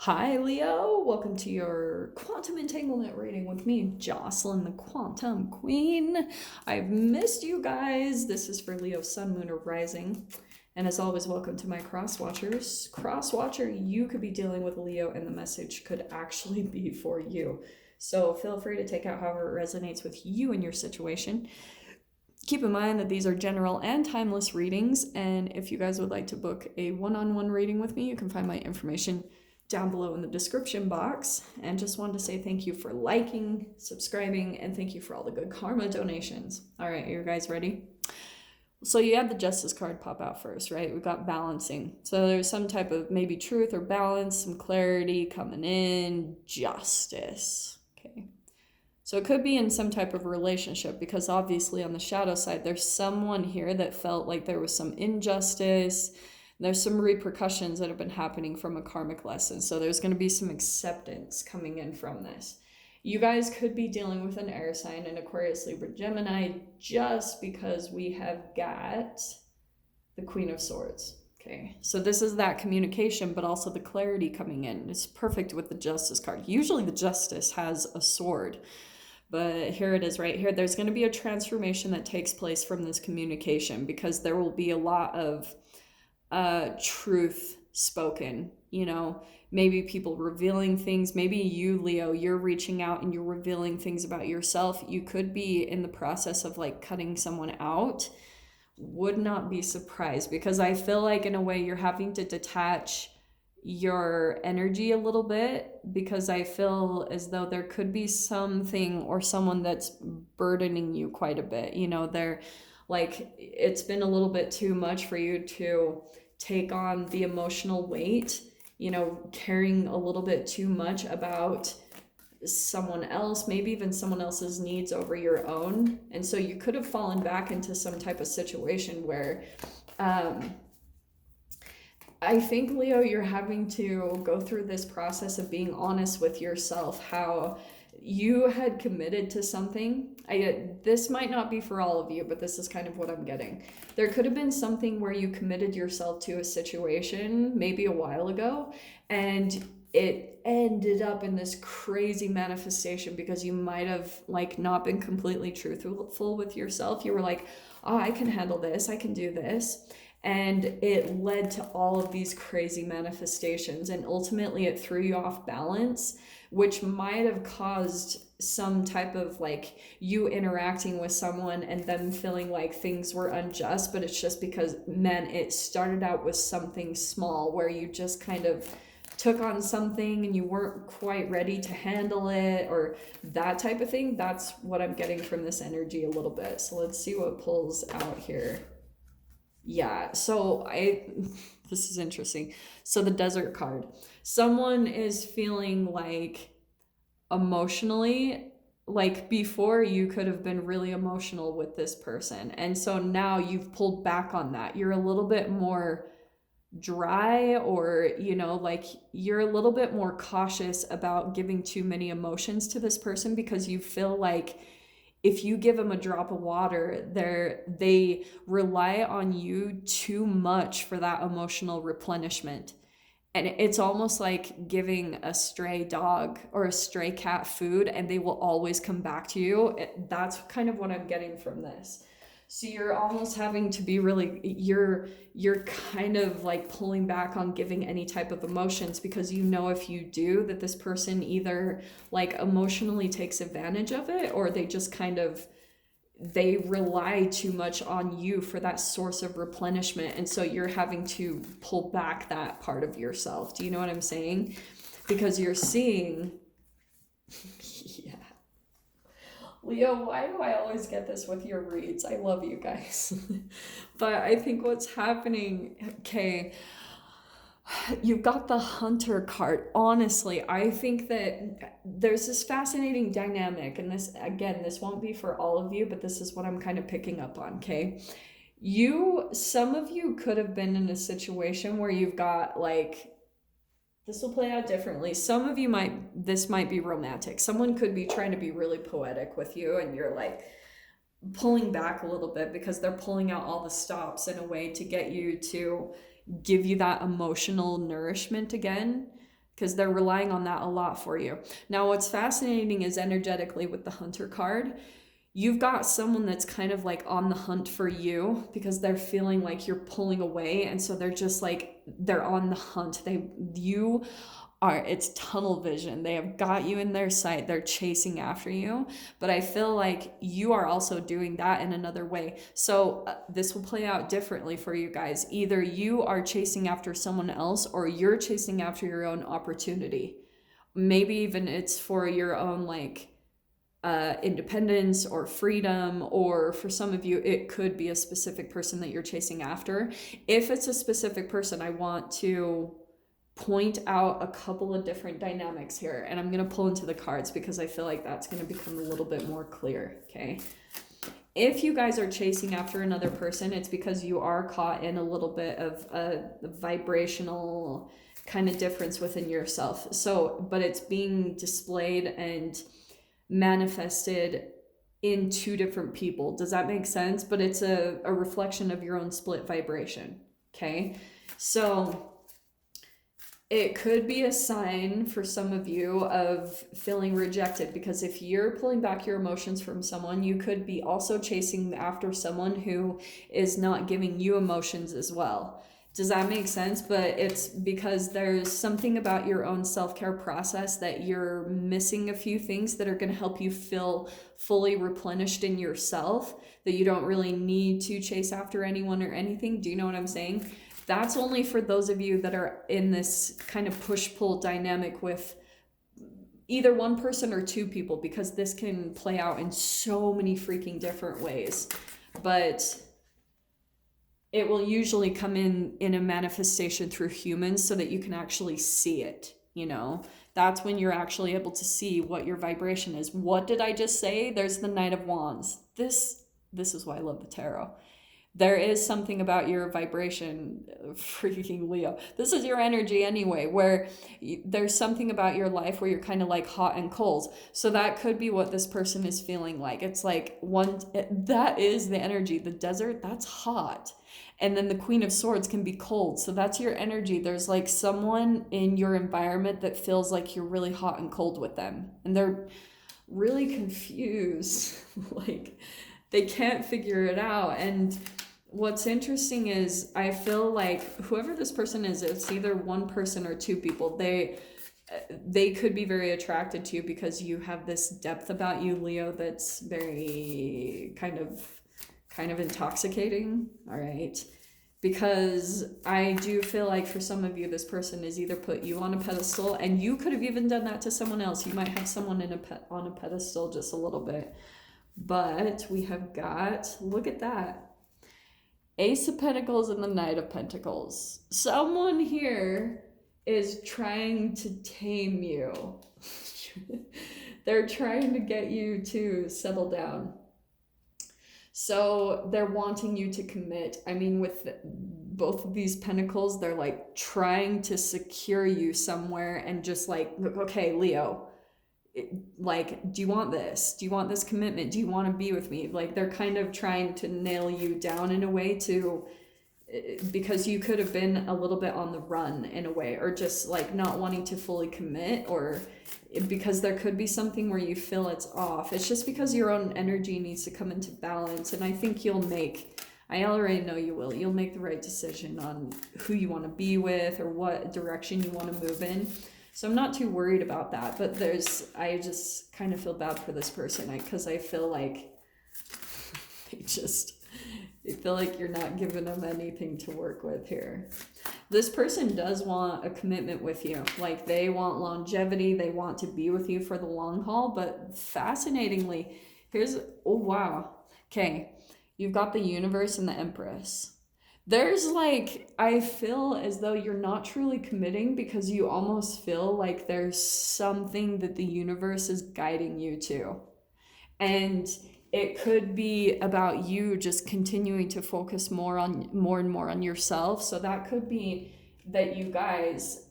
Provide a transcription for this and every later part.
Hi, Leo. Welcome to your quantum entanglement reading with me, Jocelyn, the Quantum Queen. I've missed you guys. This is for Leo, Sun, Moon, or Rising. And as always, welcome to my cross watchers. Cross watcher, you could be dealing with Leo, and the message could actually be for you. So feel free to take out however it resonates with you and your situation. Keep in mind that these are general and timeless readings, and if you guys would like to book a one-on-one reading with me, you can find my information down below in the description box. And just wanted to say thank you for liking, subscribing, and thank you for all the good karma donations. All right, are you guys ready? So you had the Justice card pop out first, right? We've got balancing. So there's some type of maybe truth or balance, some clarity coming in, justice. Okay. So it could be in some type of relationship, because obviously on the shadow side, there's someone here that felt like there was some injustice. There's some repercussions that have been happening from a karmic lesson. So there's going to be some acceptance coming in from this. You guys could be dealing with an air sign, an Aquarius, Libra, Gemini, just because we have got the Queen of Swords. Okay, so this is that communication, but also the clarity coming in. It's perfect with the Justice card. Usually the Justice has a sword, but here it is right here. There's going to be a transformation that takes place from this communication, because there will be a lot of truth spoken, maybe people revealing things. Maybe you, Leo, you're reaching out and you're revealing things about yourself. You could be in the process of like cutting someone out. Would not be surprised, because I feel like in a way you're having to detach your energy a little bit, because I feel as though there could be something or someone that's burdening you quite a bit. They're like, it's been a little bit too much for you to take on the emotional weight, carrying a little bit too much about someone else, maybe even someone else's needs over your own. And so you could have fallen back into some type of situation where I think, Leo, you're having to go through this process of being honest with yourself, how you had committed to something. This might not be for all of you, but this is kind of what I'm getting. There could have been something where you committed yourself to a situation maybe a while ago, and it ended up in this crazy manifestation because you might have like not been completely truthful with yourself. You were like, oh, I can handle this, I can do this. And it led to all of these crazy manifestations, and ultimately it threw you off balance, which might have caused some type of like you interacting with someone and them feeling like things were unjust. But it's just because, man, it started out with something small where you just kind of took on something and you weren't quite ready to handle it, or that type of thing. That's what I'm getting from this energy a little bit. So let's see what pulls out here. Yeah, so this is interesting. So the Desert card. Someone is feeling like emotionally, like before you could have been really emotional with this person. And so now you've pulled back on that. You're a little bit more dry, or, like you're a little bit more cautious about giving too many emotions to this person, because you feel like if you give them a drop of water, they rely on you too much for that emotional replenishment. And it's almost like giving a stray dog or a stray cat food, and they will always come back to you. That's kind of what I'm getting from this. So you're almost having to be really, you're kind of like pulling back on giving any type of emotions, because if you do, that this person either like emotionally takes advantage of it, or they just kind of, they rely too much on you for that source of replenishment. And so you're having to pull back that part of yourself. Do you know what I'm saying? Because you're seeing yeah. Leo, why do I always get this with your reads? I love you guys. But I think what's happening, okay, you've got the Hunter card. Honestly, I think that there's this fascinating dynamic, and this, again, this won't be for all of you, but this is what I'm kind of picking up on, okay? Some of you could have been in a situation where you've got like, this will play out differently. Some of you this might be romantic. Someone could be trying to be really poetic with you, and you're like pulling back a little bit because they're pulling out all the stops in a way to get you to give you that emotional nourishment again. because they're relying on that a lot for you. Now, what's fascinating is energetically with the Hunter card, you've got someone that's kind of like on the hunt for you because they're feeling like you're pulling away. And so they're just like, they're on the hunt. It's tunnel vision. They have got you in their sight. They're chasing after you. But I feel like you are also doing that in another way. So this will play out differently for you guys. Either you are chasing after someone else or you're chasing after your own opportunity. Maybe even it's for your own independence or freedom, or for some of you it could be a specific person that you're chasing after. If it's a specific person, I want to point out a couple of different dynamics here, and I'm going to pull into the cards because I feel like that's going to become a little bit more clear. Okay, if you guys are chasing after another person, it's because you are caught in a little bit of a vibrational kind of difference within yourself. So, but it's being displayed and manifested in two different people. Does that make sense? But it's a reflection of your own split vibration. Okay, so it could be a sign for some of you of feeling rejected, because if you're pulling back your emotions from someone, you could be also chasing after someone who is not giving you emotions as well. Does that make sense? But it's because there's something about your own self-care process that you're missing a few things that are going to help you feel fully replenished in yourself, that you don't really need to chase after anyone or anything. Do you know what I'm saying? That's only for those of you that are in this kind of push-pull dynamic with either one person or two people, because this can play out in so many freaking different ways. But it will usually come in a manifestation through humans so that you can actually see it, you know? That's when you're actually able to see what your vibration is. What did I just say? There's the Knight of Wands. This is why I love the tarot. There is something about your vibration, freaking Leo. This is your energy anyway, where there's something about your life where you're kind of like hot and cold. So that could be what this person is feeling like. It's like that is the energy. The desert, that's hot. And then the Queen of Swords can be cold. So that's your energy. There's like someone in your environment that feels like you're really hot and cold with them. And they're really confused. Like they can't figure it out. And what's interesting is I feel like whoever this person is, it's either one person or two people. They could be very attracted to you because you have this depth about you, Leo, that's very kind of intoxicating. All right. Because I do feel like for some of you, this person has either put you on a pedestal, and you could have even done that to someone else. You might have someone on a pedestal just a little bit. But we have got, look at that, Ace of Pentacles and the Knight of Pentacles. Someone here is trying to tame you. They're trying to get you to settle down. So they're wanting you to commit. I mean, with both of these pentacles, they're like trying to secure you somewhere and just like, okay, Leo, like, do you want this? Do you want this commitment? Do you want to be with me? Like, they're kind of trying to nail you down in a way because you could have been a little bit on the run in a way, or just like not wanting to fully commit, or because there could be something where you feel it's off. It's just because your own energy needs to come into balance. And I think I already know you will. You'll make the right decision on who you want to be with or what direction you want to move in. So I'm not too worried about that, but I just kind of feel bad for this person because I feel like they feel like you're not giving them anything to work with here. This person does want a commitment with you. Like they want longevity. They want to be with you for the long haul. But fascinatingly, oh wow. Okay, you've got the Universe and the Empress. There's like, I feel as though you're not truly committing because you almost feel like there's something that the universe is guiding you to. And it could be about you just continuing to focus more and more on yourself. So that could be that you guys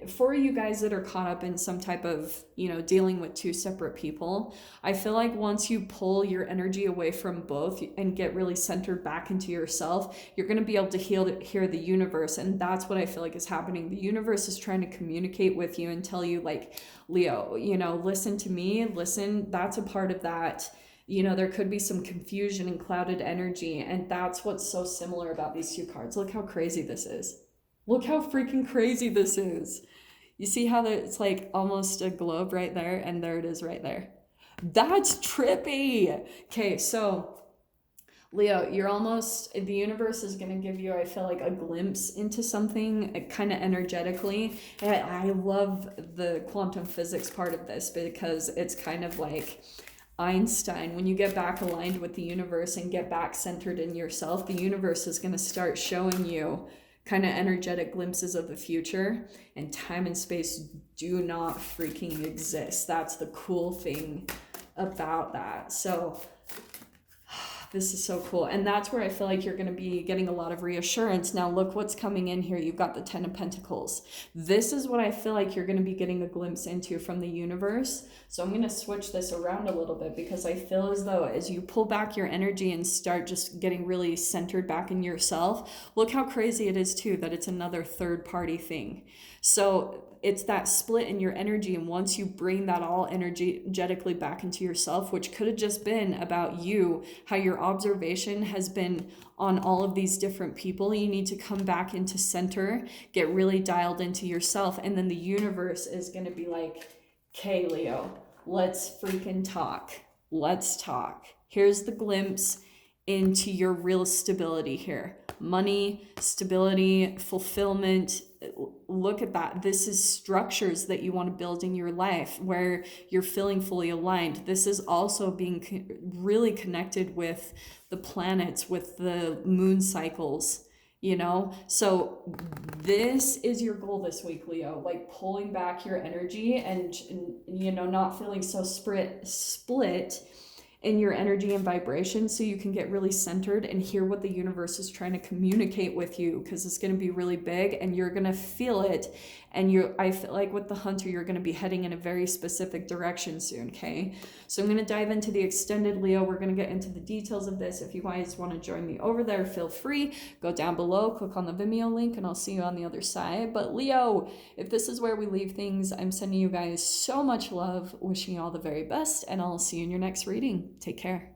for you guys that are caught up in some type of, dealing with two separate people, I feel like once you pull your energy away from both and get really centered back into yourself, you're going to be able to hear the universe. And that's what I feel like is happening. The universe is trying to communicate with you and tell you, like, Leo, listen to me, listen, that's a part of that. There could be some confusion and clouded energy. And that's what's so similar about these two cards. Look how crazy this is. Look how freaking crazy this is. You see how it's like almost a globe right there, and there it is right there. That's trippy. Okay, so Leo, the universe is going to give you, I feel like, a glimpse into something kind of energetically. And I love the quantum physics part of this because it's kind of like Einstein. When you get back aligned with the universe and get back centered in yourself, the universe is going to start showing you kind of energetic glimpses of the future, and time and space do not freaking exist. That's the cool thing about that. So this is so cool. And that's where I feel like you're going to be getting a lot of reassurance. Now look what's coming in here. You've got the 10 of Pentacles. This is what I feel like you're going to be getting a glimpse into from the universe. So I'm going to switch this around a little bit because I feel as though as you pull back your energy and start just getting really centered back in yourself, look how crazy it is too that it's another third party thing. So it's that split in your energy, and once you bring that all energetically back into yourself, which could have just been about you, how your observation has been on all of these different people, you need to come back into center, get really dialed into yourself, and then the universe is going to be like, okay, Leo, let's freaking talk. Let's talk. Here's the glimpse into your real stability here. Money, stability, fulfillment. Look at that. This is structures that you want to build in your life where you're feeling fully aligned. This is also being really connected with the planets, with the moon cycles, So this is your goal this week, Leo, like pulling back your energy and not feeling so split in your energy and vibration, so you can get really centered and hear what the universe is trying to communicate with you, because it's going to be really big and you're going to feel it. And I feel like with the Hunter, you're going to be heading in a very specific direction soon, okay? So I'm going to dive into the extended, Leo. We're going to get into the details of this. If you guys want to join me over there, feel free. Go down below, click on the Vimeo link, and I'll see you on the other side. But Leo, if this is where we leave things, I'm sending you guys so much love, wishing you all the very best, and I'll see you in your next reading. Take care.